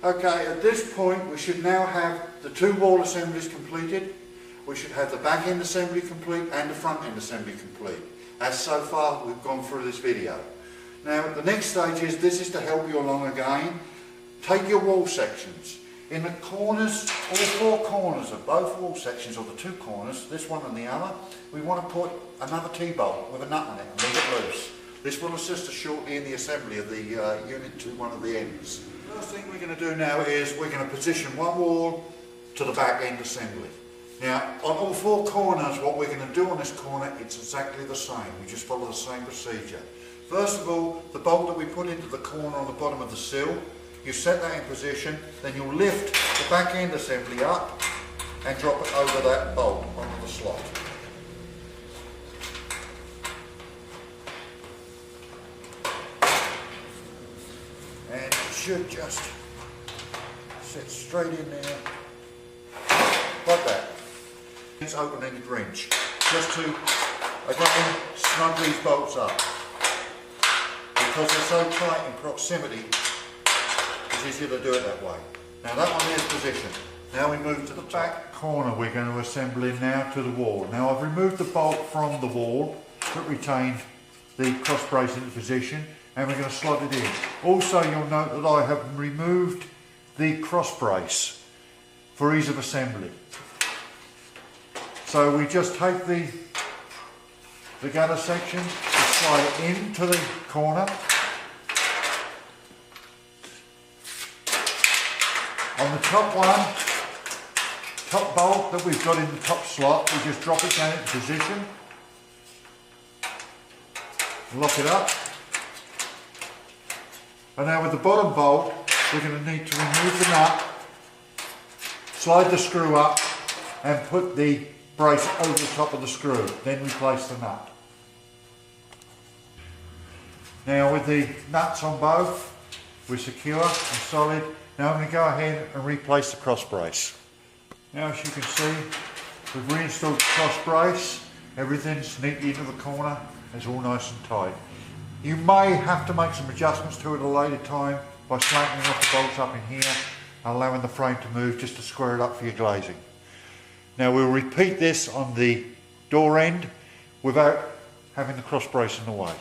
Okay, at this point we should now have the two wall assemblies completed. We should have the back end assembly complete and the front end assembly complete. As so far we've gone through this video. Now the next stage is, this is to help you along again. Take your wall sections. In the corners, all four corners of both wall sections, or the two corners, this one and the other, we want to put another T-bolt with a nut on it and leave it loose. This will assist us shortly in the assembly of the unit to one of the ends. First thing we're going to do now is we're going to position one wall to the back end assembly. Now on all four corners, what we're going to do on this corner, it's exactly the same. We just follow the same procedure. First of all, the bolt that we put into the corner on the bottom of the sill, you set that in position, then you'll lift the back end assembly up and drop it over that bolt onto the slot. And it should just sit straight in there, like that. It's open-ended wrench, just to, again, snug these bolts up. Because they're so tight in proximity, it's easier to do it that way. Now that one is positioned. Now we move to the back corner we're going to assemble in now to the wall. Now I've removed the bolt from the wall that retained the cross brace into position, and we're going to slot it in. Also you'll note that I have removed the cross brace for ease of assembly. So we just take the gutter section, slide it into the corner. On the top one, top bolt that we've got in the top slot, we just drop it down into position, lock it up. And now with the bottom bolt, we're going to need to remove the nut, slide the screw up and put the brace over the top of the screw, then replace the nut. Now with the nuts on both, we're secure and solid. Now I'm going to go ahead and replace the cross brace. Now as you can see, we've reinstalled the cross brace, everything's neatly into the corner, it's all nice and tight. You may have to make some adjustments to it at a later time by slackening off the bolts up in here and allowing the frame to move just to square it up for your glazing. Now we'll repeat this on the door end without having the cross brace in the way.